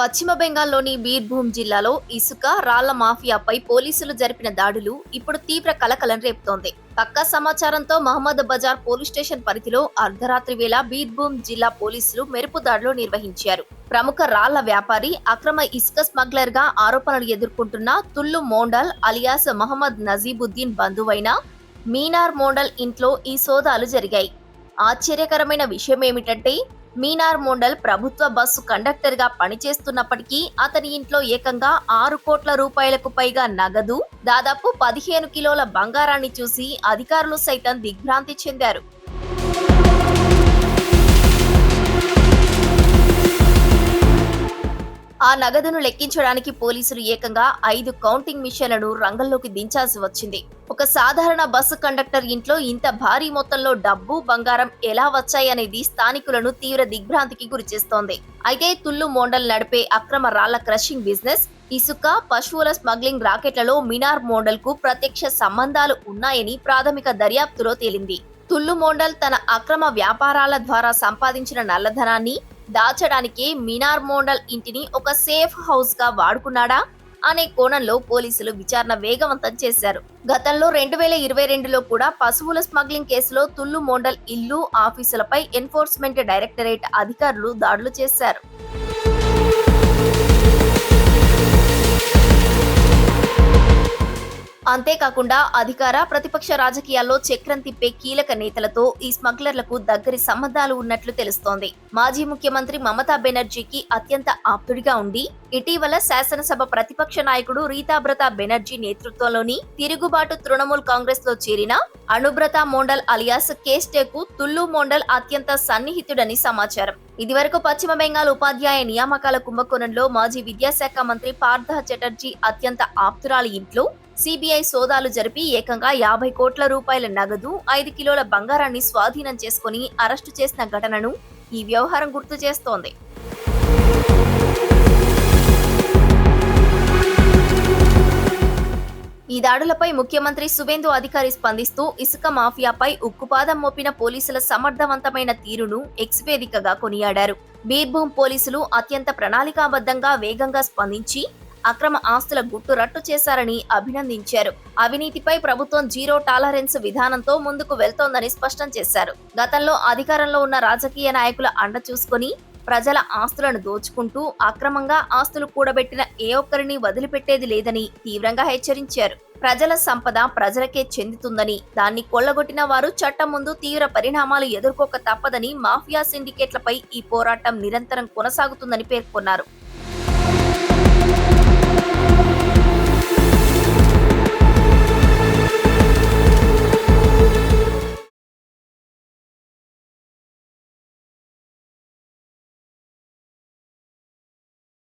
పశ్చిమ బెంగాల్లోని బీర్భూమ్ జిల్లాలో ఇసుక రాళ్ల మాఫియాపై పోలీసులు జరిపిన దాడులు ఇప్పుడు తీవ్ర కలకలం రేపుతోంది. పక్కా సమాచారంతో మహమ్మద్ బజార్ పోలీస్ స్టేషన్ పరిధిలో అర్ధరాత్రి వేళ బీర్భూమ్ జిల్లా పోలీసులు మెరుపు దాడులు నిర్వహించారు. ప్రముఖ రాళ్ల వ్యాపారి, అక్రమ ఇసుక స్మగ్లర్ గా ఆరోపణలు ఎదుర్కొంటున్న తుల్లు మోండల్ అలియాస్ మహమ్మద్ నజీబుద్దీన్ బంధువైన మీనార్ మోండల్ ఇంట్లో ఈ సోదాలు జరిగాయి. ఆశ్చర్యకరమైన విషయమేమిటంటే మీనార్ మోండల్ ప్రభుత్వ బస్సు కండక్టర్ గా పనిచేస్తున్నప్పటికీ అతని ఇంట్లో ఏకంగా 6 కోట్ల రూపాయలకు పైగా నగదు, దాదాపు 15 కిలోల బంగారాన్ని చూసి అధికారులు సైతం దిగ్భ్రాంతి చెందారు. ఆ నగదును లెక్కించడానికి పోలీసులు ఏకంగా 5 కౌంటింగ్ మిషన్లను రంగంలోకి దించాల్సి వచ్చింది. ఒక సాధారణ బస్సు కండక్టర్ ఇంట్లో ఇంత భారీ మొత్తంలో డబ్బు, బంగారం ఎలా వచ్చాయనేది స్థానికులను తీవ్ర దిగ్భ్రాంతికి గురిచేస్తోంది. అయితే తుల్లు మోండల్ నడిపే అక్రమ రాళ్ల క్రషింగ్ బిజినెస్, ఇసుక, పశువుల స్మగ్లింగ్ రాకెట్లలో మినార్ మోండల్ కు ప్రత్యక్ష సంబంధాలు ఉన్నాయని ప్రాథమిక దర్యాప్తులో తేలింది. తుల్లు మోండల్ తన అక్రమ వ్యాపారాల ద్వారా సంపాదించిన నల్లధనాన్ని దాచడానికి మినార్ మోండల్ ఇంటిని ఒక సేఫ్ హౌస్ గా వాడుకున్నాడా అనే కోణంలో పోలీసులు విచారణ వేగవంతం చేశారు. గతంలో 2022లో కూడా పశువుల స్మగ్లింగ్ కేసులో తుల్లు మోండల్ ఇల్లు, ఆఫీసులపై ఎన్ఫోర్స్మెంట్ డైరెక్టరేట్ అధికారులు దాడులు చేశారు. అంతేకాకుండా అధికార, ప్రతిపక్ష రాజకీయాల్లో చక్రం తిప్పే కీలక నేతలతో ఈ స్మగ్లర్లకు దగ్గరి సంబంధాలు ఉన్నట్లు తెలుస్తోంది. మాజీ ముఖ్యమంత్రి మమతా బెనర్జీకి అత్యంత ఆప్తుడిగా ఉండి ఇటీవల శాసనసభ ప్రతిపక్ష నాయకుడు రీతాబ్రత బెనర్జీ నేతృత్వంలోని తిరుగుబాటు తృణమూల్ కాంగ్రెస్ లో చేరిన అనుబ్రత మోండల్ అలియాస్ కేస్టేకు తుల్లు మోండల్ అత్యంత సన్నిహితుడని సమాచారం. ఇదివరకు పశ్చిమ బెంగాల్ ఉపాధ్యాయ నియామకాల కుంభకోణంలో మాజీ విద్యాశాఖ మంత్రి పార్థ చటర్జీ అత్యంత ఆప్తురాలి ఇంట్లో సిబిఐ సోదాలు జరిపి ఏకంగా 50 కోట్ల రూపాయల నగదు, 5 కిలోల బంగారాన్ని స్వాధీనం చేసుకుని అరెస్టు చేసిన ఘటనను ఈ వ్యవహారం గుర్తు చేస్తోంది. ఈ దాడులపై ముఖ్యమంత్రి సువేందు అధికారి స్పందిస్తూ ఇసుక మాఫియాపై ఉక్కుపాదం మోపిన పోలీసుల సమర్థవంతమైన తీరును ఎక్స్ వేదికగా కొనియాడారు. బీర్భూమ్ పోలీసులు అత్యంత ప్రణాళికాబద్ధంగా, వేగంగా స్పందించి అక్రమ ఆస్తుల గుట్టు రట్టు చేశారని అభినందించారు. అవినీతిపై ప్రభుత్వం జీరో టాలరెన్స్ విధానంతో ముందుకు వెళ్తోందని స్పష్టం చేశారు. గతంలో అధికారంలో ఉన్న రాజకీయ నాయకుల అండ చూసుకుని ప్రజల ఆస్తులను దోచుకుంటూ అక్రమంగా ఆస్తులు కూడబెట్టిన ఏ ఒక్కరిని వదిలిపెట్టేది లేదని తీవ్రంగా హెచ్చరించారు. ప్రజల సంపద ప్రజలకే చెందుతుందని, దాన్ని కొల్లగొట్టిన వారు చట్టం ముందు తీవ్ర పరిణామాలు ఎదుర్కోక తప్పదని, మాఫియా సిండికేట్లపై ఈ పోరాటం నిరంతరం కొనసాగుతుందని పేర్కొన్నారు.